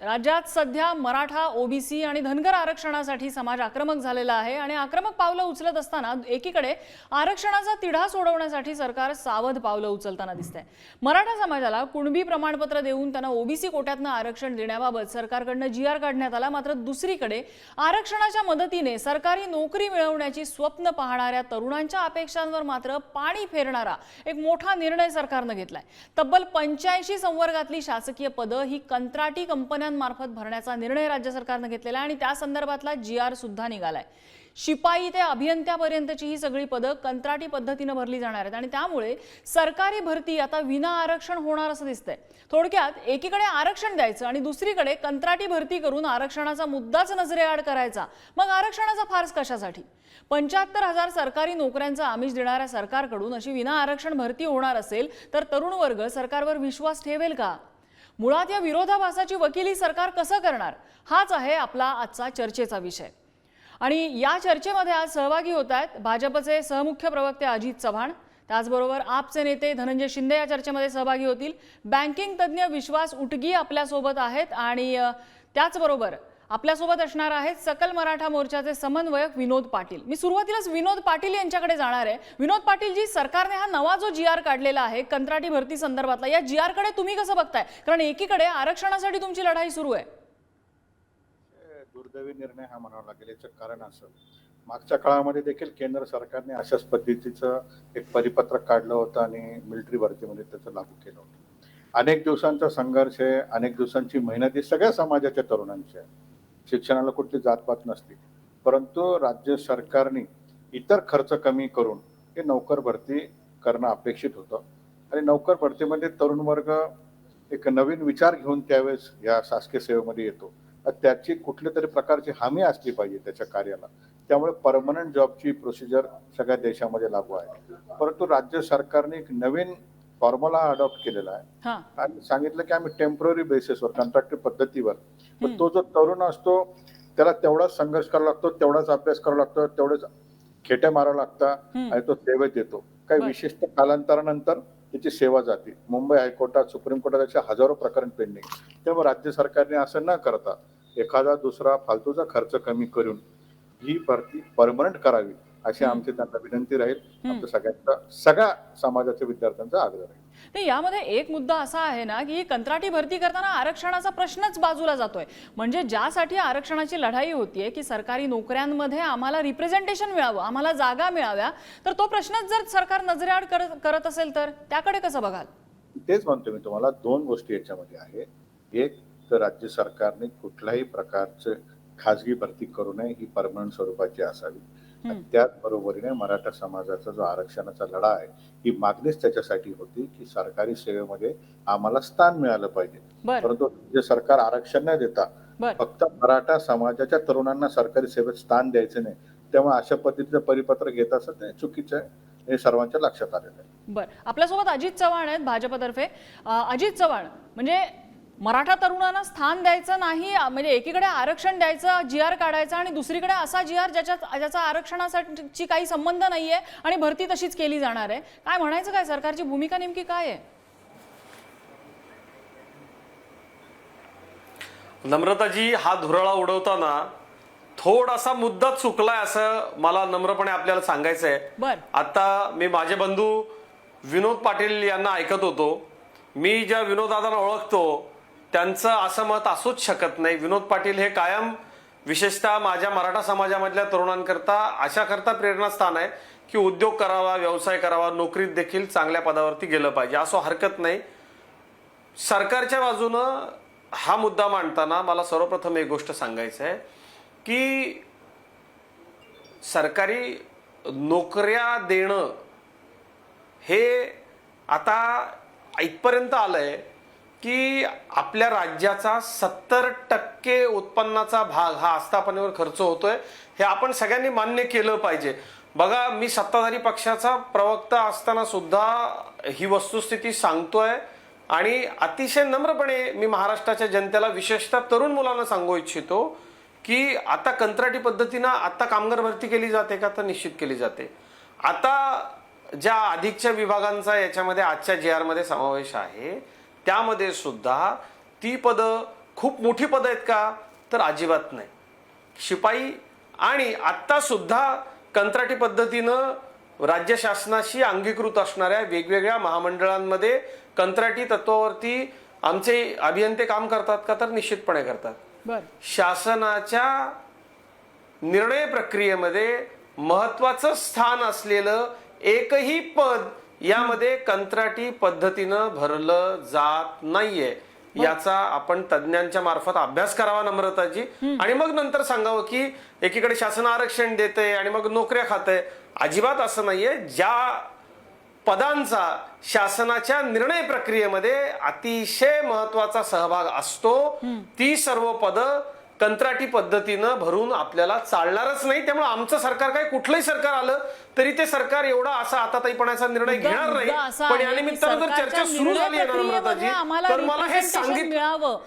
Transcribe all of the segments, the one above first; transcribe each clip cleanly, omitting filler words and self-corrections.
राज्यात सध्या मराठा, ओबीसी आणि धनगर आरक्षणासाठी समाज आक्रमक झालेला आहे आणि आक्रमक पावलं उचलत असताना एकीकडे आरक्षणाचा तिढा सोडवण्यासाठी सरकार सावध पावलं उचलताना दिसतंय। मराठा समाजाला कुणबी प्रमाणपत्र देऊन त्यांना ओबीसी कोट्यातनं आरक्षण देण्याबाबत सरकारकडनं जीआर काढण्यात आला। मात्र दुसरीकडे आरक्षणाच्या मदतीने सरकारी नोकरी मिळवण्याची स्वप्न पाहणाऱ्या तरुणांच्या अपेक्षांवर मात्र पाणी फेरणारा एक मोठा निर्णय सरकारने घेतलाय। तब्बल 85 संवर्गातली शासकीय पदं ही कंत्राटी कंपन्यांमार्फत भरण्याचा निर्णय राज्य सरकारने घेतलेला आणि त्या संदर्भातला जीआर सुद्धा निघालाय। शिपाई ते अभियंत्यापर्यंतची ही सगळी पदं कंत्राटी पद्धतीने भरली जाणार आहेत आणि त्यामुळे सरकारी भरती आता विना आरक्षण होणार असं दिसतंय। थोडक्यात एकीकडे आरक्षण द्यायचं आणि दुसरीकडे कंत्राटी भरती करून आरक्षणाचा मुद्दाच नजरेआड करायचा। मग आरक्षणाचा फार्स कशासाठी? 75,000 सरकारी नोकऱ्यांचा आमिष देणाऱ्या सरकारकडून अशी विना आरक्षण भरती होणार असेल तर तरुण वर्ग सरकारवर विश्वास ठेवेल का? मुळात या विरोधाभासाची वकिली सरकार कसं करणार, हाच आहे आपला आजचा चर्चेचा विषय। आणि या चर्चेमध्ये आज सहभागी होत आहेत भाजपचे सहमुख्य प्रवक्ते अजित चव्हाण, त्याचबरोबर आपचे नेते धनंजय शिंदे या चर्चेमध्ये सहभागी होतील। बँकिंग तज्ञ विश्वास उटगी आपल्यासोबत आहेत आणि त्याचबरोबर आपल्यासोबत असणार आहेत सकल मराठा मोर्चाचे समन्वयक विनोद पाटील। मी सुरुवातीलाच विनोद पाटील यांच्याकडे जाणार आहे। विनोद पाटील जी, सरकारने हा नवा जो जीआर काढलेला आहे कंत्राटी भरती संदर्भातला, या जीआर कडे तुम्ही कसं बघताय? कारण एकीकडे आरक्षणासाठी तुमची लढाई सुरू आहे। दुर्दैवी निर्णय हा म्हणावा लागेल। याचं कारण असं, मागच्या काळामध्ये देखील केंद्र सरकारने अशाच पद्धतीचं एक परिपत्रक काढलं होतं आणि मिलिटरी भरतीमध्ये त्याचं लागू केलं होतं। अनेक दिवसांचा संघर्ष आहे, अनेक दिवसांची मेहनत आहे सगळ्या समाजाच्या तरुणांची आहे। शिक्षणाला कुठली जातपात नसते, परंतु राज्य सरकारने इतर खर्च कमी करून हे नोकर भरती करणं अपेक्षित होतं आणि नोकर भरतीमध्ये तरुण वर्ग एक नवीन विचार घेऊन त्यावेळेस या शासकीय सेवेमध्ये येतो। त्याची कुठल्या तरी प्रकारची हमी असली पाहिजे त्याच्या कार्याला। त्यामुळे परमनंट जॉबची प्रोसिजर सगळ्या देशामध्ये लागू आहे, परंतु राज्य सरकारने एक नवीन फॉर्म्युला अडॉप्ट केलेला आहे आणि सांगितलं की आम्ही टेम्पररी बेसिसवर कॉन्ट्रॅक्ट पद्धतीवर, पण तो जो तरुण असतो त्याला तेवढाच संघर्ष करावा लागतो, तेवढाच अभ्यास करावा लागतो, तेवढेच खेटे मारावं लागतात आणि तो सेवेत येतो। काही विशिष्ट कालांतरानंतर त्याची सेवा जाते। मुंबई हायकोर्टात, सुप्रीम कोर्टात अशा हजारो प्रकरण पेंडिंग। त्यामुळे राज्य सरकारने असं न करता एखादा दुसरा फालतूचा खर्च कमी करून ही भरती परमनंट करावी अशी आमची त्यांना विनंती राहील। आमच्या सगळ्या समाजाच्या विद्यार्थ्यांचा आग्रह राहील। ते यामध्ये एक मुद्दा असा आहे ना की कंत्राटी भरती करताना आरक्षणाचा प्रश्नच बाजूला जातोय। म्हणजे ज्यासाठी आरक्षणाची लढाई होतीये की सरकारी नोकऱ्यांमध्ये आम्हाला रिप्रेझेंटेशन मिळावं, आम्हाला जागा मिळाव्या, तर तो प्रश्नच जर सरकार नजरेआड करत असेल तर त्याकडे कसं बघाल? तेच म्हणतो मी तुम्हाला, दोन गोष्टी याच्यामध्ये आहे। एक तर राज्य सरकारने कुठल्याही प्रकारचे खाजगी भरती करू नये, ही परमनंट स्वरूपाची असावी। त्याच बरोबरीने मराठा समाजाचा जो आरक्षणाचा लढा आहे ही मागणीच त्याच्यासाठी होती की सरकारी सेवेमध्ये आम्हाला स्थान मिळालं पाहिजे। परंतु जे सरकार आरक्षण न देता फक्त मराठा समाजाच्या तरुणांना सरकारी सेवेत स्थान द्यायचं नाही, तेव्हा अशा पद्धतीचं परिपत्र घेत असत ते चुकीचं आहे, हे सर्वांच्या लक्षात आलेलं आहे। बरं, आपल्यासोबत अजित चव्हाण आहेत भाजपतर्फे। अजित चव्हाण, म्हणजे मराठा तरुणांना स्थान द्यायचं नाही, म्हणजे एकीकडे आरक्षण द्यायचं, जीआर काढायचा आणि दुसरीकडे असा जीआर ज्याचा आरक्षणासाठी काही संबंध नाहीये आणि भरती तशीच केली जाणार आहे। काय म्हणायचं, काय सरकारची भूमिका नेमकी काय आहे? नम्रताजी, हा धुराळा उडवताना थोडासा मुद्दा चुकलाय असं मला नम्रपणे आपल्याला सांगायचं आहे। आता मी माझे बंधू विनोद पाटील यांना ऐकत होतो। मी ज्या विनोददादांना ओळखतो त्यांचं असं मत असूच शकत नाही। विनोद पाटील हे कायम विशेषतः माझ्या मराठा समाजामधल्या तरुणांकरता अशा करता प्रेरणास्थान आहे की उद्योग करावा, व्यवसाय करावा, नोकरीत देखील चांगल्या पदावरती गेलं पाहिजे, असं हरकत नाही। सरकारच्या बाजूनं हा मुद्दा मांडताना मला सर्वप्रथम एक गोष्ट सांगायचं आहे की सरकारी नोकऱ्या देणं हे आता इथपर्यंत आलंय की आपल्या राज्याचा 70% उत्पन्नाचा भाग हा आस्थापनेवर खर्च होतोय। हे आपण सगळ्यांनी मान्य केलं पाहिजे। बघा, मी सत्ताधारी पक्षाचा प्रवक्ता असताना सुद्धा ही वस्तुस्थिती सांगतोय आणि अतिशय नम्रपणे मी महाराष्ट्राच्या जनतेला, विशेषतः तरुण मुलांना सांगू इच्छितो की आता कंत्राटी पद्धतीनं आता कामगार भरती केली जाते का? तर निश्चित केली जाते। आता ज्या अधिकच्या विभागांचा याच्यामध्ये आजच्या जीआर मध्ये समावेश आहे त्यामध्ये सुद्धा ती पदं खूप मोठी पद आहेत का, तर अजिबात नाही. शिपाई आणि आत्ता सुद्धा कंत्राटी पद्धतीनं राज्य शासनाशी अंगीकृत असणाऱ्या वेगवेगळ्या महामंडळांमध्ये कंत्राटी तत्वावरती आमचे अभियंते काम करतात का, तर निश्चितपणे करतात. बर. शासनाच्या निर्णय प्रक्रियेमध्ये महत्वाचं स्थान असलेलं एकही पद यामध्ये कंत्राटी पद्धतीनं भरलं जात नाहीये. याचा आपण तज्ञांच्या मार्फत अभ्यास करावा नम्रताजी, आणि मग नंतर सांगावं की एकीकडे शासन आरक्षण देते आणि मग नोकऱ्या खाते. अजिबात असं नाहीये. ज्या पदांचा शासनाच्या निर्णय प्रक्रियेमध्ये अतिशय महत्वाचा सहभाग असतो ती सर्व पदं कंत्राटी पद्धतीनं भरून आपल्याला चालणारच नाही. त्यामुळे आमचं सरकार काय, कुठलंही सरकार आलं तरी ते सरकार एवढा असा आताताईपणाचा निर्णय घेणार नाही. पण या निमित्तानं जर चर्चा सुरू झाली आहे ना नम्रताजी, तर मला हे मिळावं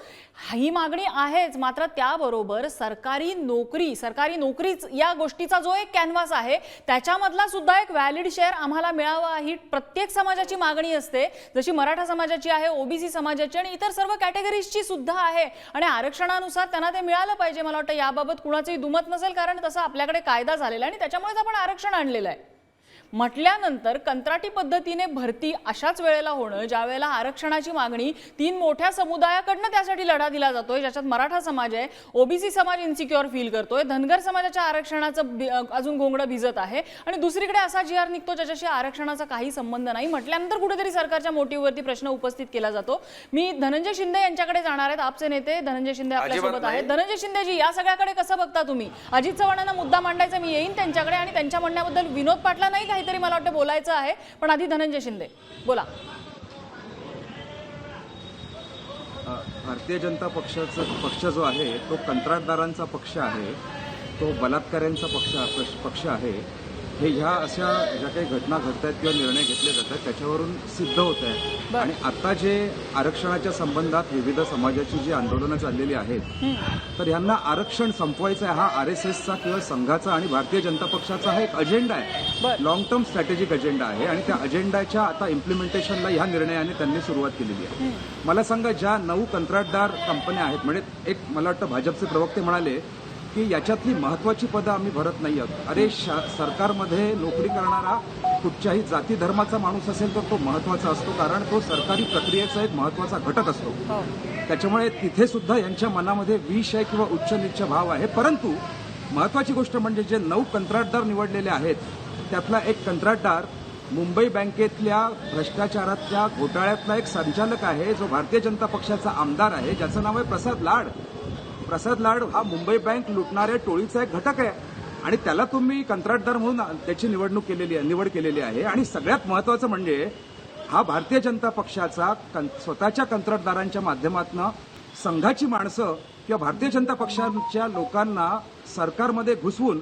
ही मागणी आहेच. मात्र त्याबरोबर सरकारी नोकरीच या गोष्टीचा जो एक कॅनव्हास आहे त्याच्यामधला सुद्धा एक व्हॅलिड शेअर आम्हाला मिळावा ही प्रत्येक समाजाची मागणी असते. जशी मराठा समाजाची आहे, ओबीसी समाजाची आणि इतर सर्व कॅटेगरीजची सुद्धा आहे. आणि आरक्षणानुसार त्यांना ते मिळालं पाहिजे. मला वाटतं याबाबत कुणाचंही दुमत नसेल, कारण तसं आपल्याकडे कायदा झालेला आहे आणि त्याच्यामुळेच आपण आरक्षण आणलेलं आहे. म्हटल्यानंतर कंत्राटी पद्धतीने भरती अशाच वेळेला होणं, ज्या वेळेला आरक्षणाची मागणी 3 मोठ्या समुदायाकडनं त्यासाठी लढा दिला जातोय, ज्याच्यात मराठा समाज आहे, ओबीसी समाज इन्सिक्युअर फील करतोय, धनगर समाजाच्या आरक्षणाचं अजून घोंगडं भिजत आहे आणि दुसरीकडे असा जी आर निघतो ज्याच्याशी आरक्षणाचा काही संबंध नाही. म्हटल्यानंतर कुठेतरी सरकारच्या मोटिव्हवरती प्रश्न उपस्थित केला जातो. मी धनंजय शिंदे यांच्याकडे जाणार आहेत. आपचे नेते धनंजय शिंदे आपल्यासोबत आहेत. धनंजय शिंदेजी, या सगळ्याकडे कसं बघता तुम्ही? अजित चव्हाणांना मुद्दा मांडायचा, मी येईन त्यांच्याकडे आणि त्यांच्या म्हणण्याबद्दल विनोद पाटला नाही काहीतरी मला वाटतं बोलायचं आहे, पण आधी धनंजय शिंदे बोला. भारतीय जनता पक्ष जो आहे तो कंत्राटदारांचा पक्ष आहे, तो बलात्काऱ्यांचा पक्ष आहे. हे ह्या अशा ज्या काही घटना घडत आहेत किंवा निर्णय घेतले जातात त्याच्यावरून सिद्ध होत आहे. आणि आता जे आरक्षणाच्या संबंधात विविध समाजाची जी आंदोलनं चाललेली आहेत, तर ह्यांना आरक्षण संपवायचं आहे. हा RSSचा किंवा संघाचा आणि भारतीय जनता पक्षाचा हा एक अजेंडा आहे, लॉंग टर्म स्ट्रॅटेजिक अजेंडा आहे. आणि त्या अजेंडाच्या आता इम्प्लिमेंटेशनला ह्या निर्णयाने त्यांनी सुरुवात केलेली आहे. मला सांगा, ज्या 9 कंत्राटदार कंपन्या आहेत, म्हणजे एक मला वाटतं भाजपचे प्रवक्ते म्हणाले की याच्यातली महत्वाची पदं आम्ही भरत नाही आहोत. अरे, सरकारमध्ये नोकरी करणारा कुठच्याही जाती धर्माचा माणूस असेल तर तो महत्वाचा असतो, कारण तो सरकारी प्रक्रियेचा एक महत्वाचा घटक असतो. त्याच्यामुळे तिथे सुद्धा यांच्या मनामध्ये विष आहे किंवा उच्च नीच भाव आहे. परंतु महत्वाची गोष्ट म्हणजे जे 9 कंत्राटदार निवडलेले आहेत त्यातला एक कंत्राटदार मुंबई बँकेतल्या भ्रष्टाचारातल्या घोटाळ्यातला एक संचालक आहे, जो भारतीय जनता पक्षाचा आमदार आहे, ज्याचं नाव आहे प्रसाद लाड. प्रसाद लाड हा मुंबई बँक लुटणाऱ्या टोळीचा एक घटक आहे आणि त्याला तुम्ही कंत्राटदार म्हणून त्याची निवड केलेली आहे. आणि सगळ्यात महत्वाचं म्हणजे हा भारतीय जनता पक्षाचा स्वतःच्या कंत्राटदारांच्या माध्यमातून संघाची माणसं किंवा भारतीय जनता पक्षाच्या लोकांना सरकारमध्ये घुसवून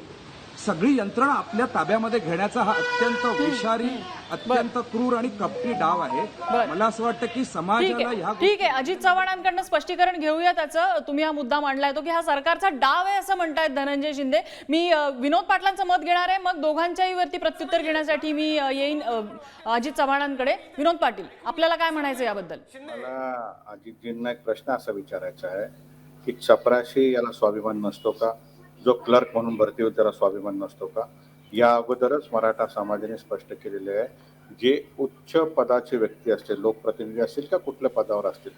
सगळी यंत्रणा आपल्या ताब्यामध्ये घेण्याचा हा अत्यंत विषारी, अत्यंत क्रूर आणि कपटी डाव आहे. मला असं वाटतं की समाजाला ठीक आहे, अजित चव्हाणांकडनं स्पष्टीकरण घेऊया त्याचं. तुम्ही हा मुद्दा मांडलाय तो की हा सरकारचा डाव आहे असं म्हणतायत धनंजय शिंदे. मी विनोद पाटलांचं मत घेणार आहे, मग दोघांच्याही वरती प्रत्युत्तर घेण्यासाठी मी येईन अजित चव्हाणांकडे. विनोद पाटील, आपल्याला काय म्हणायचं याबद्दल? मला अजितजींना एक प्रश्न असा विचारायचा आहे की चपराशी याला स्वाभिमान नसतो का? जो क्लर्क म्हणून भरती होईल त्याला स्वाभिमान नसतो का? या अगोदरच मराठा समाजाने स्पष्ट केलेले आहे, जे उच्च पदाचे व्यक्ती असतील, लोकप्रतिनिधी असतील का कुठल्या पदावर असतील,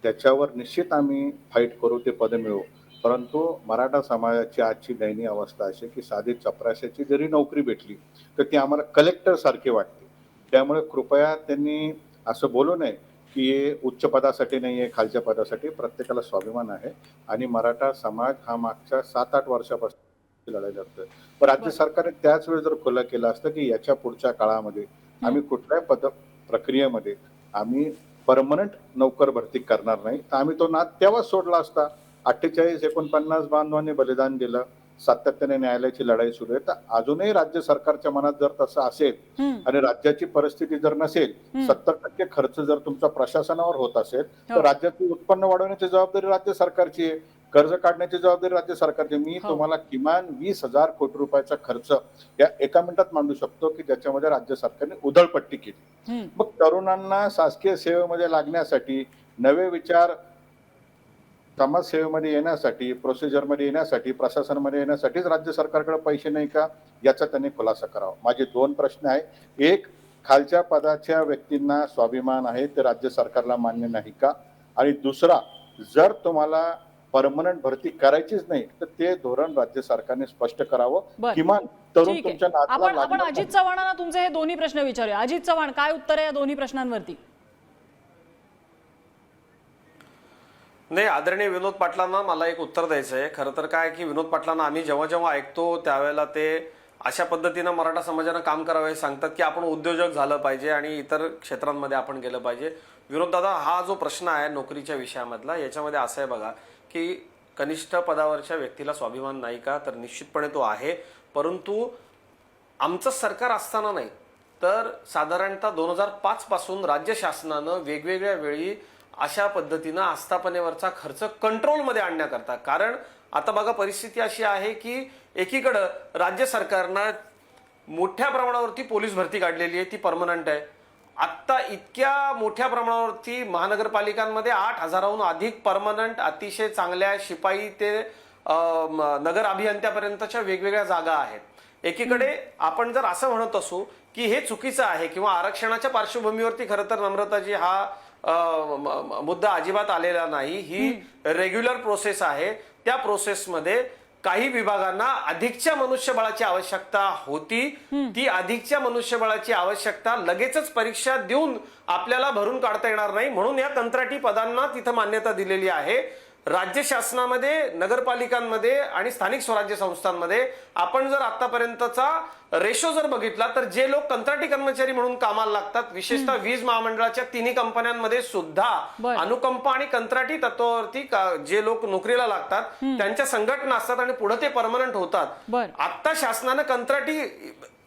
त्याच्यावर निश्चित आम्ही फाईट करू, ते पद मिळवू. परंतु मराठा समाजाची आजची दयनीय अवस्था अशी की साधी चपराशाची जरी नोकरी भेटली तर ती आम्हाला कलेक्टर सारखी वाटते. त्यामुळे कृपया त्यांनी असं बोलू नये की हे उच्च पदासाठी नाही आहे, खालच्या पदासाठी. प्रत्येकाला स्वाभिमान आहे आणि मराठा समाज हा मागच्या 7-8 वर्षापासून लढाई लढतोय. पण राज्य सरकारने त्याच वेळी जर खुलं केलं असतं की याच्या पुढच्या काळामध्ये आम्ही कुठल्याही पद प्रक्रियेमध्ये आम्ही परमनंट नोकर भरती करणार नाही, तर आम्ही तो नाद तेव्हाच सोडला असता. 48-49 बांधवांनी बलिदान दिलं, सातत्याने न्यायालयाची लढाई सुरू आहे. तर अजूनही राज्य सरकारच्या मनात जर तसं असेल आणि राज्याची परिस्थिती जर नसेल, 70% खर्च जर तुमचा प्रशासनावर होत असेल तर राज्याचं उत्पन्न वाढवण्याची जबाबदारी राज्य सरकारची आहे, कर्ज काढण्याची जबाबदारी राज्य सरकारची. मी तुम्हाला किमान 20,000 कोटी रुपयाचा खर्च या एका मिनिटात मांडू शकतो की ज्याच्यामध्ये राज्य सरकारने उधळपट्टी केली. मग तरुणांना शासकीय सेवेमध्ये लागण्यासाठी नवे विचार समाजसेवेमध्ये येण्यासाठी, प्रोसिजरमध्ये येण्यासाठी, प्रशासनामध्ये येण्यासाठीच राज्य सरकारकडे पैसे नाही का, याचा त्यांनी खुलासा करावा. माझे 2 प्रश्न आहे. एक, खालच्या पदाच्या व्यक्तींना स्वाभिमान आहे ते राज्य सरकारला मान्य नाही का? आणि दुसरा, जर तुम्हाला परमनंट भरती करायचीच नाही तर ते धोरण राज्य सरकारने स्पष्ट करावं. बरं. किमान तरुण ठीक आहे. तुमच्या नातला आपण लागणार अजित नाही. चव्हाणांना तुमचे हे दोन्ही प्रश्न विचारूया. अजित चव्हाण, काय उत्तर आहे या दोन्ही प्रश्नांवरती? नाही, आदरणीय विनोद पाटलांना मला एक उत्तर द्यायचं आहे. खरं तर काय की विनोद पाटलांना आम्ही जेव्हा जेव्हा ऐकतो त्यावेळेला ते अशा पद्धतीनं मराठा समाजानं काम करावं हे सांगतात की आपण उद्योजक झालं पाहिजे आणि इतर क्षेत्रांमध्ये आपण गेलं पाहिजे. विनोद दादा, हा जो प्रश्न आहे नोकरीच्या विषयामधला, याच्यामध्ये असं आहे बघा की कनिष्ठ पदावरच्या व्यक्तीला स्वाभिमान नाही का? तर निश्चितपणे तो आहे. परंतु आमचं सरकार असताना नाही तर साधारणतः 2005 पासून राज्य शासनानं वेगवेगळ्या वेळी अशा पद्धतीनं आस्थापनेवरचा खर्च कंट्रोलमध्ये आणण्याकरता, कारण आता बघा परिस्थिती अशी आहे की एकीकडं राज्य सरकारनं मोठ्या प्रमाणावरती पोलीस भरती काढलेली आहे, ती परमनंट आहे. आत्ता इतक्या मोठ्या प्रमाणावरती महानगरपालिकांमध्ये 8,000हून अधिक परमनंट अतिशय चांगल्या शिपाई ते नगर अभियंत्यापर्यंतच्या वेगवेगळ्या जागा आहेत. एकीकडे आपण जर असं म्हणत असू की हे चुकीचं आहे किंवा आरक्षणाच्या पार्श्वभूमीवरती खरं तर नम्रताजी हा मुद्दा अजिबात आलेला नाही, ही रेग्युलर प्रोसेस आहे. त्या प्रोसेसमध्ये काही विभागांना अधिकच्या मनुष्यबळाची आवश्यकता होती. ती अधिकच्या मनुष्यबळाची आवश्यकता लगेचच परीक्षा देऊन आपल्याला भरून काढता येणार नाही, म्हणून या कंत्राटी पदांना तिथं मान्यता दिलेली आहे. राज्य शासनामध्ये, नगरपालिकांमध्ये आणि स्थानिक स्वराज्य संस्थांमध्ये आपण जर आतापर्यंतचा रेशो जर बघितला तर जे लोक कंत्राटी कर्मचारी म्हणून कामाला लागतात, विशेषतः वीज महामंडळाच्या 3 कंपन्यांमध्ये सुद्धा अनुकंप आणि कंत्राटी तत्वावरती जे लोक नोकरीला लागतात त्यांच्या संघटना असतात आणि पुढे ते परमनंट होतात. आता शासनानं कंत्राटी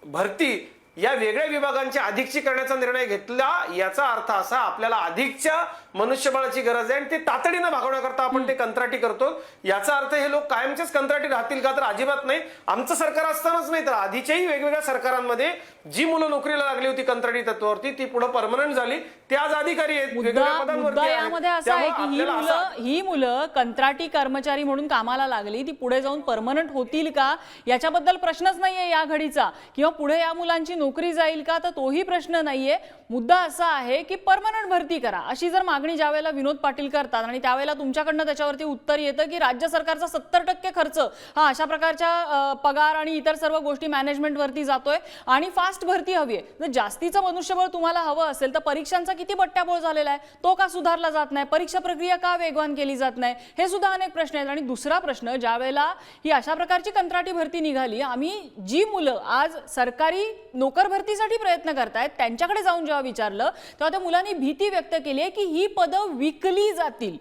भरती या वेगळ्या विभागांची अधिकची करण्याचा निर्णय घेतला. याचा अर्थ असा, आपल्याला अधिकच्या मनुष्यबळाची गरज आहे आणि ते तातडीनं भागवण्याकरता आपण ते कंत्राटी करतो. याचा अर्थ हे लोक कायमचेच कंत्राटी राहतील का? तर अजिबात नाही. आमचं सरकार असतानाच नाही तर आधीच्याही वेगवेगळ्या सरकारांमध्ये जी मुलं नोकरीला लागली होती कंत्राटी तत्वावरती ती पुढे परमनंट झाली, ते आज अधिकारी आहेत, वेगवेगळ्या पदांवरती आहेत. यामध्ये असं आहे की ही मुलं कंत्राटी कर्मचारी म्हणून कामाला लागली, ती पुढे जाऊन परमनंट होतील का याच्याबद्दल प्रश्नच नाहीये या घडीचा, किंवा पुढे या मुलांची नोकरी जाईल का तर तोही प्रश्न नाहीये. मुद्दा असा आहे की परमनंट भरती करा अशी जर मागणी ज्यावेळेला विनोद पाटील करतात आणि त्यावेळेला तुमच्याकडनं त्याच्यावरती उत्तर येतं की राज्य सरकारचा 70% खर्च हा अशा प्रकारच्या पगार आणि इतर सर्व गोष्टी मॅनेजमेंट वरती जातोय आणि फास्ट भरती हवी आहे. जर जास्तीचं मनुष्यबळ तुम्हाला हवं असेल तर परीक्षांचा किती बट्ट्याबोळ झालेला आहे, तो का सुधारला जात नाही, परीक्षा प्रक्रिया का वेगवान केली जात नाही, हे सुद्धा अनेक प्रश्न आहेत. आणि दुसरा प्रश्न, ज्यावेळेला ही अशा प्रकारची कंत्राटी भरती निघाली, आम्ही जी मुलं आज सरकारी नोकर भरतीसाठी प्रयत्न करतायत त्यांच्याकडे जाऊन जेव्हा विचारलं तेव्हा त्या मुलांनी भीती व्यक्त केली आहे की ही पदं विकली जातील.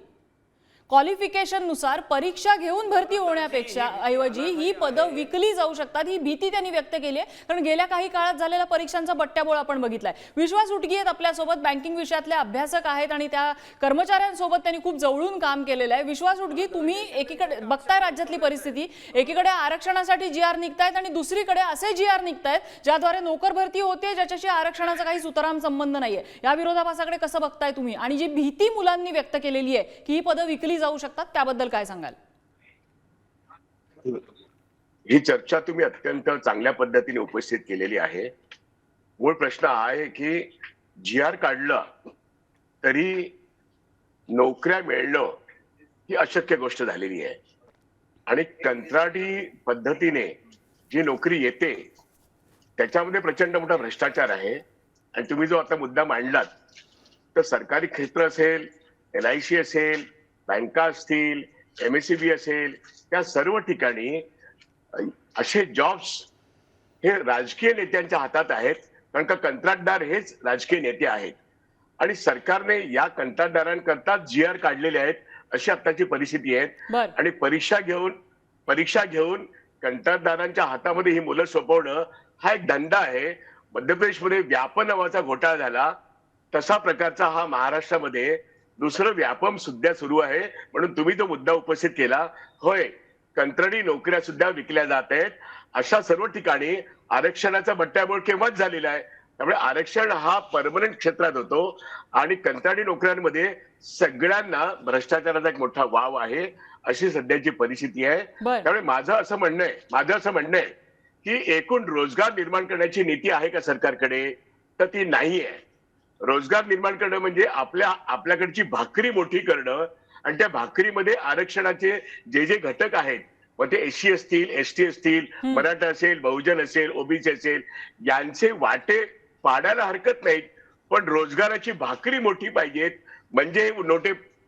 क्वालिफिकेशन नुसार परीक्षा घेऊन भरती होण्यापेक्षा ऐवजी ही पदं विकली जाऊ शकतात, ही भीती त्यांनी व्यक्त केली आहे. कारण गेल्या काही काळात झालेल्या परीक्षांचा बट्ट्याबोळ आपण बघितलाय. विश्वास उटगी आहेत आपल्यासोबत, बँकिंग विषयातले अभ्यासक आहेत आणि त्या कर्मचाऱ्यांसोबत त्यांनी खूप जवळून काम केलेलं आहे. विश्वास उटगी, तुम्ही एकीकडे बघताय राज्यातली परिस्थिती, एकीकडे आरक्षणासाठी GR निघतायत आणि दुसरीकडे असे GR निघतायत ज्याद्वारे नोकर भरती होते ज्याच्याशी आरक्षणाचा काही सुतराम संबंध नाहीये. या विरोधाभासाकडे कसं बघताय तुम्ही? आणि जी भीती मुलांनी व्यक्त केलेली आहे की ही पदं विकली जाऊ शकतात, त्याबद्दल काय सांगाल? ही चर्चा तुम्ही अत्यंत चांगल्या पद्धतीने उपस्थित केलेली आहे. मूळ प्रश्न हा आहे की GR काढलं तरी नोकऱ्या मिळणं ही अशक्य गोष्ट झालेली आहे आणि कंत्राटी पद्धतीने जी नोकरी येते त्याच्यामध्ये प्रचंड मोठा भ्रष्टाचार आहे. आणि तुम्ही जो आता मुद्दा मांडलात तर सरकारी क्षेत्र असेल, LIC असेल, बँका असतील, MSEB असेल, त्या सर्व ठिकाणी असे जॉब्स हे राजकीय नेत्यांच्या हातात आहेत, कारण का कंत्राटदार हेच राजकीय नेते आहेत आणि सरकारने या कंत्राटदारांकरता GR काढलेले आहेत, अशी आताची परिस्थिती आहे. आणि परीक्षा घेऊन कंत्राटदारांच्या हातामध्ये ही मुलं सोपवणं हा एक धंदा आहे. मध्य प्रदेशमध्ये व्यापम नावाचा घोटाळा झाला, तसा प्रकारचा हा महाराष्ट्रामध्ये दुसरं व्यापम सुद्धा सुरू आहे. म्हणून तुम्ही तो मुद्दा उपस्थित केला. होय, कंत्राटी नोकऱ्या सुद्धा विकल्या जात आहेत. अशा सर्व ठिकाणी आरक्षणाचा बट्ट्याबोळ केव्हाच झालेला आहे. त्यामुळे आरक्षण हा परमनंट क्षेत्रात होतो आणि कंत्राटी नोकऱ्यांमध्ये सगळ्यांना भ्रष्टाचाराचा एक मोठा वाव आहे, अशी सध्याची परिस्थिती आहे. बरं. त्यामुळे माझं असं म्हणणं आहे की एकूण रोजगार निर्माण करण्याची नीती आहे का सरकारकडे, तर ती नाही आहे. रोजगार निर्माण करणं म्हणजे आपल्याकडची भाकरी मोठी करणं आणि त्या भाकरीमध्ये आरक्षणाचे जे घटक आहेत, मग ते एससी असतील, एसटी असतील, मराठा असेल, बहुजन असेल, ओबीसी असेल, यांचे वाटे पाडायला हरकत नाहीत, पण रोजगाराची भाकरी मोठी पाहिजेत, म्हणजे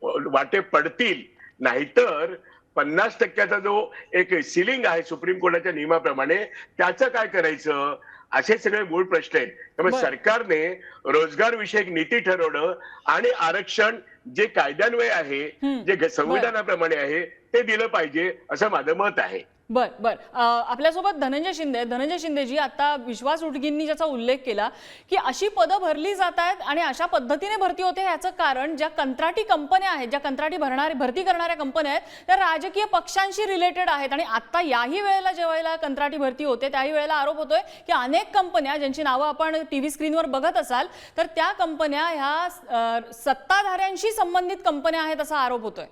वाटे पडतील. नाहीतर 50% जो एक सिलिंग आहे सुप्रीम कोर्टाच्या नियमाप्रमाणे, त्याचं काय करायचं, असे सगळे मूळ प्रश्न आहेत. त्यामुळे सरकारने रोजगार विषयक नीती ठरवणं आणि आरक्षण जे कायद्यान्वये आहे, जे संविधानाप्रमाणे आहे, ते दिलं पाहिजे, असं माझं मत आहे. बर आपल्यासोबत धनंजय शिंदेजी, आता विश्वास उटगींनी ज्याचा उल्लेख केला की अशी पदं भरली जात आहेत आणि अशा पद्धतीने भरती होते, ह्याचं कारण ज्या कंत्राटी कंपन्या आहेत, ज्या कंत्राटी भरती करणाऱ्या कंपन्या आहेत, त्या राजकीय पक्षांशी रिलेटेड आहेत. आणि आता याही वेळेला जेव्हा कंत्राटी भरती होते त्याही वेळेला आरोप होतोय की अनेक कंपन्या ज्यांची नावं आपण टीव्ही स्क्रीनवर बघत असाल, तर त्या कंपन्या ह्या सत्ताधाऱ्यांशी संबंधित कंपन्या आहेत असा आरोप होतोय.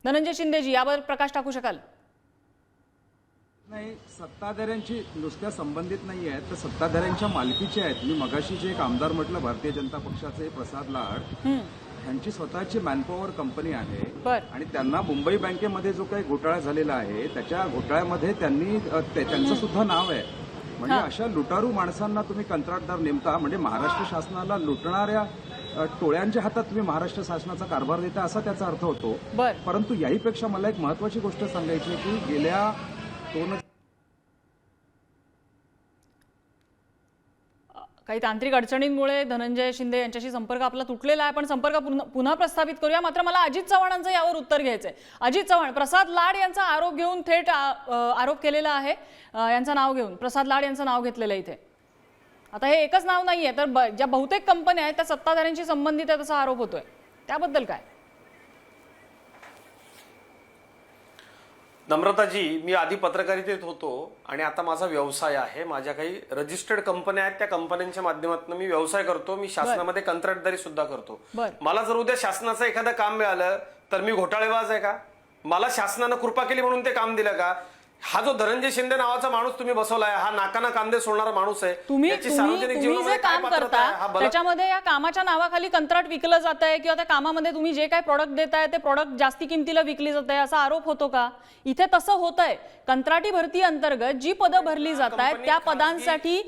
धनंजय शिंदेजी, यावर प्रकाश टाकू शकाल? नाही, सत्ताधाऱ्यांची नुसत्या संबंधित नाही आहेत, तर सत्ताधाऱ्यांच्या मालकीचे आहेत. मी मगाशी जे एक आमदार म्हटलं भारतीय जनता पक्षाचे प्रसाद लाड, त्यांची स्वतःची मॅनपॉवर कंपनी आहे. आणि त्यांना मुंबई बँकेमध्ये जो काही घोटाळा झालेला आहे, त्याच्या घोटाळ्यामध्ये त्यांचं सुद्धा नाव आहे. म्हणजे अशा लुटारू माणसांना तुम्ही कंत्राटदार नेमता, म्हणजे महाराष्ट्र शासनाला लुटणाऱ्या टोळ्यांच्या हातात तुम्ही महाराष्ट्र शासनाचा कारभार देता, असा त्याचा अर्थ होतो. परंतु याहीपेक्षा मला एक महत्वाची गोष्ट सांगायची आहे की गेल्या काही तांत्रिक अडचणींमुळे धनंजय शिंदे यांच्याशी संपर्क आपला तुटलेला आहे. पण संपर्क पुन्हा प्रस्थापित करूया. मात्र मला अजित चव्हाणांचं यावर उत्तर घ्यायचंय. अजित चव्हाण, प्रसाद लाड यांचा आरोप घेऊन थेट आरोप केलेला आहे, यांचं नाव घेऊन प्रसाद लाड यांचं नाव घेतलेलं आहे इथे. आता हे एकच नाव नाहीये, तर ज्या बहुतेक कंपन्या आहेत त्या सत्ताधाऱ्यांशी संबंधित आहेत असा आरोप होतोय, त्याबद्दल काय? नम्रताजी, मी आधी पत्रकारितेत होतो आणि आता माझा व्यवसाय आहे. माझ्या काही रजिस्टर्ड कंपन्या आहेत, त्या कंपन्यांच्या माध्यमातून मी व्यवसाय करतो. मी शासनामध्ये कंत्राटदारी सुद्धा करतो. मला जर उद्या शासनाचं एखादं काम मिळालं तर मी घोटाळेबाज आहे का? मला शासनानं कृपा केली म्हणून ते काम दिलं का? हा जो धनंजय शिंदे नावाचा माणूस तुम्ही बसवलाय, हा नाकाना कांदे सोडणारा माणूस आहे. तुम्ही जे काम करता त्याच्यामध्ये या कामाच्या नावाखाली कंत्राट विकलं जात आहे किंवा त्या कामामध्ये तुम्ही जे काही प्रॉडक्ट देताय ते प्रॉडक्ट जास्ती किमतीला विकली जात आहे असा आरोप होतो का? इथे तसं होतंय. कंत्राटी भरती अंतर्गत जी पदं भरली जात आहेत त्या पदांसाठी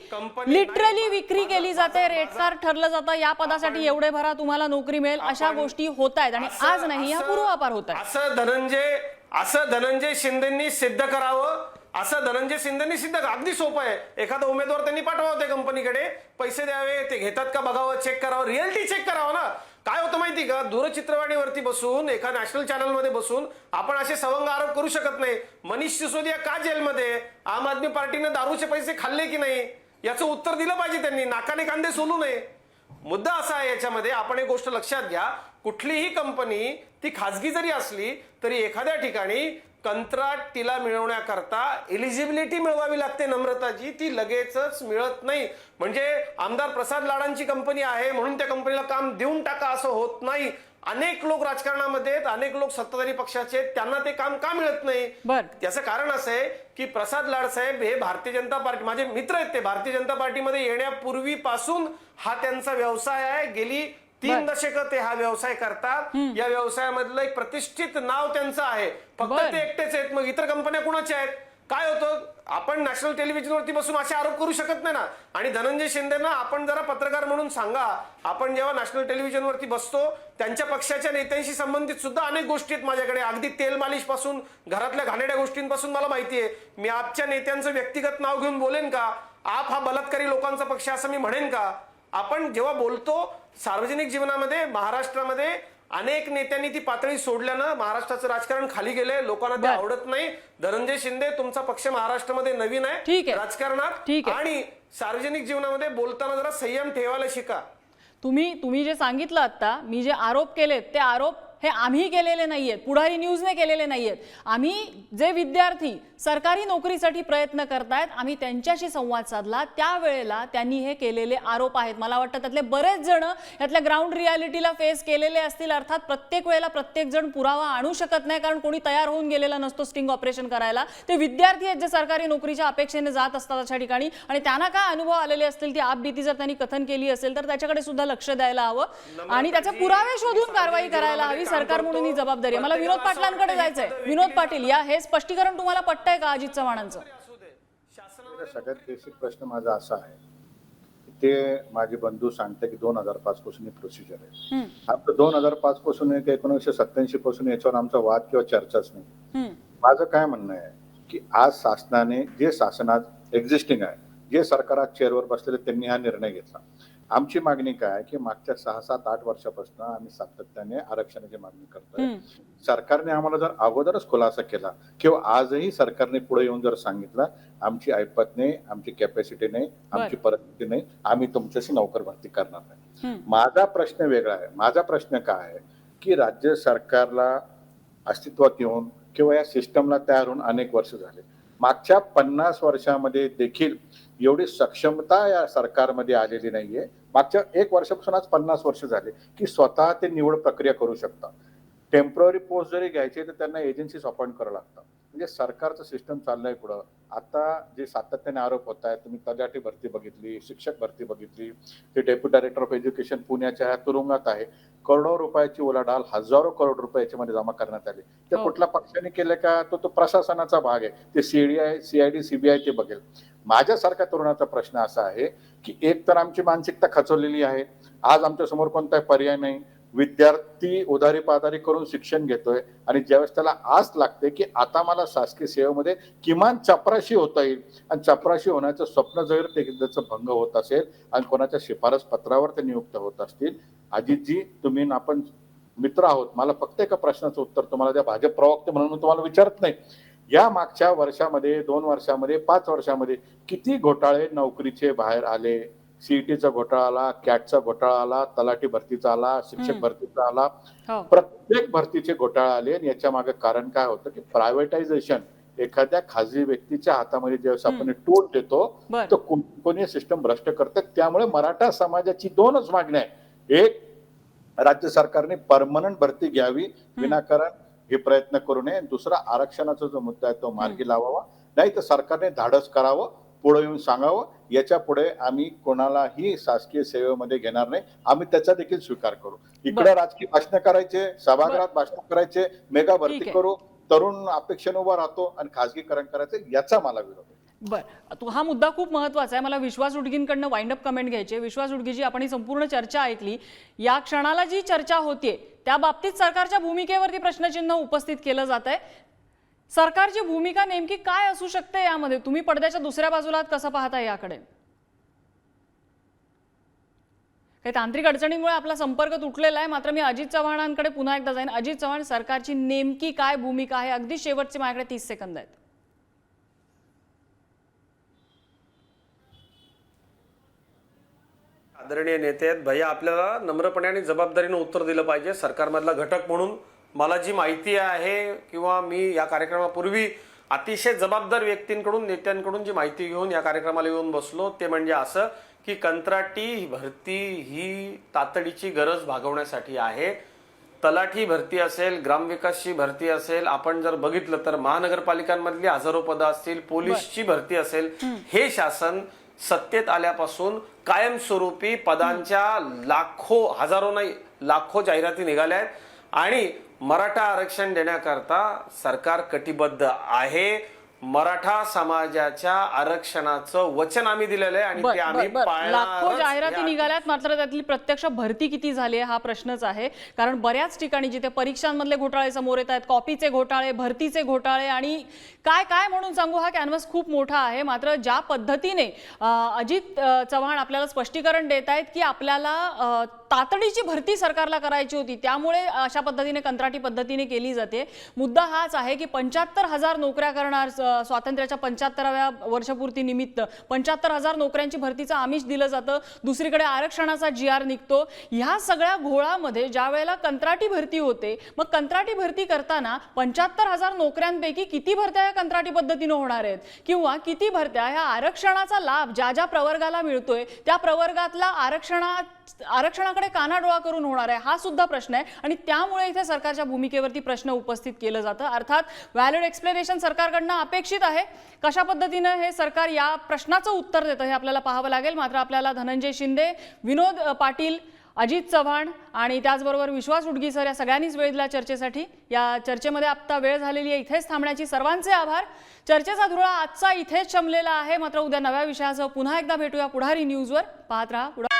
लिटरली विक्री केली जाते, रेट कार्ड ठरलं जातं, या पदासाठी एवढे भरा तुम्हाला नोकरी मिळेल, अशा गोष्टी होत आहेत. आणि आज नाही, हा पूर्वापार होत आहे. असं धनंजय शिंदेंनी सिद्ध करावं. अगदी सोपं आहे. एखादा उमेदवार त्यांनी पाठवावं त्या कंपनीकडे, पैसे द्यावे, ते घेतात का बघावं, चेक करावं, रिअलिटी चेक करावं ना. काय होतं माहिती का, दूरचित्रवाणीवरती बसून एका नॅशनल चॅनलमध्ये बसून आपण असे सवंग आरोप करू शकत नाही. मनीष सिसोदिया का जेलमध्ये? आम आदमी पार्टीने दारूचे पैसे खाल्ले की नाही याचं उत्तर दिलं पाहिजे त्यांनी. नाकाने कांदे सोलू नये. मुद्दा असा आहे याच्यामध्ये, आपण एक गोष्ट लक्षात घ्या, कुठलीही कंपनी ती खाजगी जरी असली तरी एखाद्या ठिकाणी कंत्राट तिला मिळवण्याकरता एलिजिबिलिटी मिळवावी लागते. नम्रताजी, ती लगेचच मिळत नाही. म्हणजे आमदार प्रसाद लाडांची कंपनी आहे म्हणून त्या कंपनीला काम देऊन टाका असं होत नाही. अनेक लोक राजकारणामध्ये आहेत, अनेक लोक सत्ताधारी पक्षाचे आहेत, त्यांना ते काम का मिळत नाही? त्याचं कारण असं आहे की प्रसाद लाड साहेब हे भारतीय जनता पार्टी, माझे मित्र आहेत, ते भारतीय जनता पार्टीमध्ये येण्यापूर्वीपासून हा त्यांचा व्यवसाय आहे. गेली 3 दशकं ते हा व्यवसाय करतात. या व्यवसायामधलं एक प्रतिष्ठित नाव त्यांचं आहे. फक्त ते एकटेच आहेत, मग इतर कंपन्या कुणाच्या आहेत? काय होतं, आपण नॅशनल टेलिव्हिजनवरती बसून असे आरोप करू शकत नाही ना. आणि धनंजय शिंदेना आपण जरा पत्रकार म्हणून सांगा, आपण जेव्हा नॅशनल टेलिव्हिजनवरती बसतो त्यांच्या पक्षाच्या नेत्यांशी संबंधित सुद्धा अनेक गोष्टी आहेत माझ्याकडे. अगदी तेल मालिश पासून घरातल्या घाणेरड्या गोष्टींपासून मला माहिती आहे. मी आपच्या नेत्यांचं व्यक्तिगत नाव घेऊन बोलेन का? आप हा बलात्कारी लोकांचा पक्ष असं मी म्हणेन का? आपण जेव्हा बोलतो सार्वजनिक जीवनामध्ये, महाराष्ट्रामध्ये अनेक नेत्यांनी ती पातळी सोडल्यानं महाराष्ट्राचं राजकारण खाली गेले. लोकांना ते आवडत नाही. धनंजय शिंदे, तुमचा पक्ष महाराष्ट्रामध्ये नवीन आहे राजकारणात, आणि सार्वजनिक जीवनामध्ये बोलताना जरा संयम ठेवायला शिका. तुम्ही जे सांगितलं आता, मी जे आरोप केलेत ते आरोप हे आम्ही केलेले नाहीयेत, पुढारी न्यूजने केलेले नाहीयेत. आम्ही जे विद्यार्थी सरकारी नोकरीसाठी प्रयत्न करतायत आम्ही त्यांच्याशी संवाद साधला, त्यावेळेला त्यांनी हे केलेले आरोप आहेत. मला वाटतं त्यातले बरेच जण यातल्या ग्राउंड रियालिटीला फेस केलेले असतील. अर्थात प्रत्येक वेळेला प्रत्येक जण पुरावा आणू शकत नाही, कारण कोणी तयार होऊन गेलेला नसतो स्टिंग ऑपरेशन करायला. ते विद्यार्थी आहेत जे सरकारी नोकरीच्या अपेक्षेने जात असतात अशा ठिकाणी, आणि त्यांना काय अनुभव आलेले असतील, ती आपबीती जर त्यांनी कथन केली असेल तर त्याच्याकडे सुद्धा लक्ष द्यायला हवं आणि त्याचे पुरावे शोधून कारवाई करायला हवी. सरकार म्हणून ही जबाबदारी आहे. मला विनोद पाटलांकडे जायचंय. विनोद पाटील, या हे स्पष्टीकरण तुम्हाला पटतंय का अजित चव्हाणांचं? सगळ्यात बेसिक प्रश्न माझा असा आहे, ते माझे बंधू सांगते की 2005 पासून ही प्रोसिजर आहे. आता 2005 पासून 1987 पासून याच्यावर आमचा वाद किंवा चर्चाच नाही. माझं काय म्हणणं आहे की आज शासनाने जे शासनात एक्झिस्टिंग आहे, जे सरकार आज चेअरवर बसलेले त्यांनी हा निर्णय घेतला. आमची मागणी काय आहे की मागच्या 6, 7, 8 वर्षापासून आम्ही सातत्याने आरक्षणाची मागणी करतोय. सरकारने आम्हाला जर अगोदरच खुलासा केला किंवा आजही सरकारने पुढे येऊन जर सांगितलं आमची ऐपत नाही, आमची कॅपॅसिटी नाही, आमची परिस्थिती नाही, आम्ही तुमच्याशी नोकर भरती करणार नाही. माझा प्रश्न वेगळा आहे. माझा प्रश्न काय आहे की राज्य सरकारला अस्तित्वात येऊन किंवा या सिस्टमला तयार होऊन अनेक वर्ष झाले. मागच्या 50 वर्षामध्ये देखील एवढी सक्षमता या सरकारमध्ये आलेली नाहीये. मागच्या 1 वर्षापासून आज 50 वर्ष झाले की स्वतः ते निवड प्रक्रिया करू शकतात. टेम्पररी पोस्ट जरी घ्यायचे तर त्यांना एजन्सीज अपॉइंट करावं लागतं. म्हणजे सरकारचं सिस्टम चाललंय पुढं. आता जे सातत्याने आरोप होत आहेत, तुम्ही तलाठी भरती बघितली, शिक्षक भरती बघितली, ते डेप्युटी डायरेक्टर ऑफ एज्युकेशन पुण्याच्या ह्या तुरुंगात आहे. करोडो रुपयाची उलाढाल, हजारो करोड रुपये याच्यामध्ये जमा करण्यात आले. ते कुठल्या पक्षाने केले का? तो प्रशासनाचा भाग आहे. ते CID CBI ते बघेल. माझ्यासारख्या तरुणाचा प्रश्न असा आहे की एक तर आमची मानसिकता खचवलेली आहे. आज आमच्या समोर कोणताही पर्याय नाही. विद्यार्थी उधारी पाधारी करून शिक्षण घेतोय आणि ज्यावेळेस त्याला आस लागते की आता मला शासकीय सेवेमध्ये किमान चपराशी होता येईल आणि चपराशी होण्याचं स्वप्न जर त्याचं भंग होत असेल आणि कोणाच्या शिफारस पत्रावर ते नियुक्त होत असतील, अजितजी तुम्ही आपण मित्र आहोत. मला फक्त एका प्रश्नाचं उत्तर तुम्हाला द्या, भाजप प्रवक्ते म्हणून मी तुम्हाला विचारत नाही. या मागच्या वर्षामध्ये, 2 वर्षामध्ये, 5 वर्षामध्ये किती घोटाळे नोकरीचे बाहेर आले? सीईटीचा घोटाळा आला, कॅटचा घोटाळा आला, तलाठी भरतीचा आला, शिक्षक भरतीचा आला, प्रत्येक भरतीचे घोटाळे आले. आणि याच्या मागे कारण काय होतं की प्रायव्हेटायझेशन एखाद्या खाजगी व्यक्तीच्या हातामध्ये ज्यावेळेस आपण टूल देतो तर कोणी सिस्टम भ्रष्ट करतात. त्यामुळे मराठा समाजाची 2च मागण्या आहे. एक, राज्य सरकारने परमनंट भरती घ्यावी विनाकारण हे प्रयत्न करू नये. दुसरा, आरक्षणाचा जो मुद्दा आहे तो मार्गी लावावा. नाही तर सरकारने धाडस करावं, पुढे येऊन सांगावं याच्या पुढे आम्ही कोणालाही शासकीय सेवेमध्ये घेणार नाही. आम्ही त्याचा देखील स्वीकार करू. इकडे राजकीय भाषण करायचे, सभागृहात भाषण करायचे, मेगा भरती करू, तरुण अपेक्षेने उभा राहतो आणि खासगीकरण करायचं, याचा मला विरोध आहे. बरं, हा मुद्दा खूप महत्वाचा आहे. मला विश्वास उडगींकडनं वाइंड अप कमेंट घ्यायची. विश्वास उडगीजी, आपण ही संपूर्ण चर्चा ऐकली. या क्षणाला जी चर्चा होतीये त्या बाबतीत सरकारच्या भूमिकेवरती प्रश्नचिन्ह उपस्थित केलं जात आहे. सरकारची भूमिका नेमकी काय असू शकते यामध्ये? तुम्ही पडद्याच्या दुसऱ्या बाजूला कसं पाहता याकडे? काही तांत्रिक अडचणींमुळे आपला संपर्क तुटलेला आहे. मात्र मी अजित चव्हाणांकडे पुन्हा एकदा जाईन. अजित चव्हाण, सरकारची नेमकी काय भूमिका आहे? अगदी शेवटचे माझ्याकडे 30 सेकंद आहेत. आदरणीय नेते आहेत भैया, आपल्याला नम्रपणे आणि जबाबदारीने उत्तर दिलं पाहिजे. सरकारमधला घटक म्हणून मला जी माहिती आहे किंवा मी या कार्यक्रमापूर्वी अतिशय जबाबदार व्यक्तींकडून, नेत्यांकडून जी माहिती घेऊन या कार्यक्रमाला येऊन बसलो ते म्हणजे असं की कंत्राटी भरती ही तातडीची गरज भागवण्यासाठी आहे. तलाठी भरती असेल, ग्रामविकासची भरती असेल, आपण जर बघितलं तर महानगरपालिकांमधली हजारो पदं असतील, पोलीसची भरती असेल, हे शासन सत्तेत आल्यापासून कायमस्वरूपी पदांच्या लाखो, हजारो नाही लाखो जाहिराती निघाल्या आहेत आणि मराठा आरक्षण देण्याकरता सरकार कटिबद्ध आहे. मराठा समाजाच्या आरक्षणाचं वचन आम्ही दिलेलं आहे आणि ते आम्ही पाळणार. लाखो जाहिराती निघाल्यात, मात्र त्यातली प्रत्यक्ष भरती किती झाली आहे हा प्रश्नच आहे. कारण बऱ्याच ठिकाणी जिथे परीक्षांमधले घोटाळे समोर येत आहेत, कॉपीचे घोटाळे, भरतीचे घोटाळे आणि काय काय म्हणून सांगू, हा कॅनव्हास खूप मोठा आहे. मात्र ज्या पद्धतीने अजित चव्हाण आपल्याला स्पष्टीकरण देत आहेत की आपल्याला तातडीची भरती सरकारला करायची होती, त्यामुळे अशा पद्धतीने कंत्राटी पद्धतीने केली जाते. मुद्दा हाच आहे की 75,000 नोकऱ्या करणार स्वातंत्र्याच्या 75व्या वर्षपूर्ती निमित्त 75,000 नोकऱ्यांची भरतीचं आमिष दिलं जातं. दुसरीकडे आरक्षणाचा GR निघतो. ह्या सगळ्या घोळामध्ये ज्या वेळेला कंत्राटी भरती होते, मग कंत्राटी भरती करताना 75,000 नोकऱ्यांपैकी किती भरत्या या कंत्राटी पद्धतीने होणार आहेत, किंवा किती भरत्या ह्या आरक्षणाचा लाभ ज्या ज्या प्रवर्गाला मिळतोय त्या प्रवर्गातला आरक्षणाकडे कानाडोळा करून होणार आहे, हा सुद्धा प्रश्न आहे. आणि त्यामुळे इथे सरकारच्या भूमिकेवरती प्रश्न उपस्थित केलं जातं. अर्थात व्हॅलिड एक्सप्लेनेशन सरकारकडनं अपेक्षित आहे. कशा पद्धतीनं हे सरकार या प्रश्नाचं उत्तर देतं हे आपल्याला पाहावं लागेल. मात्र आपल्याला धनंजय शिंदे, विनोद पाटील, अजित चव्हाण आणि त्याचबरोबर विश्वास उडगी सर या सगळ्यांनीच वेळ दिला चर्चेसाठी. या चर्चेमध्ये आता वेळ झालेली आहे इथेच थांबण्याची. सर्वांचे आभार. चर्चेचा धुरळा आजचा इथेच शमलेला आहे. मात्र उद्या नव्या विषयासह पुन्हा एकदा भेटूया पुढारी न्यूजवर. पाहत राहा.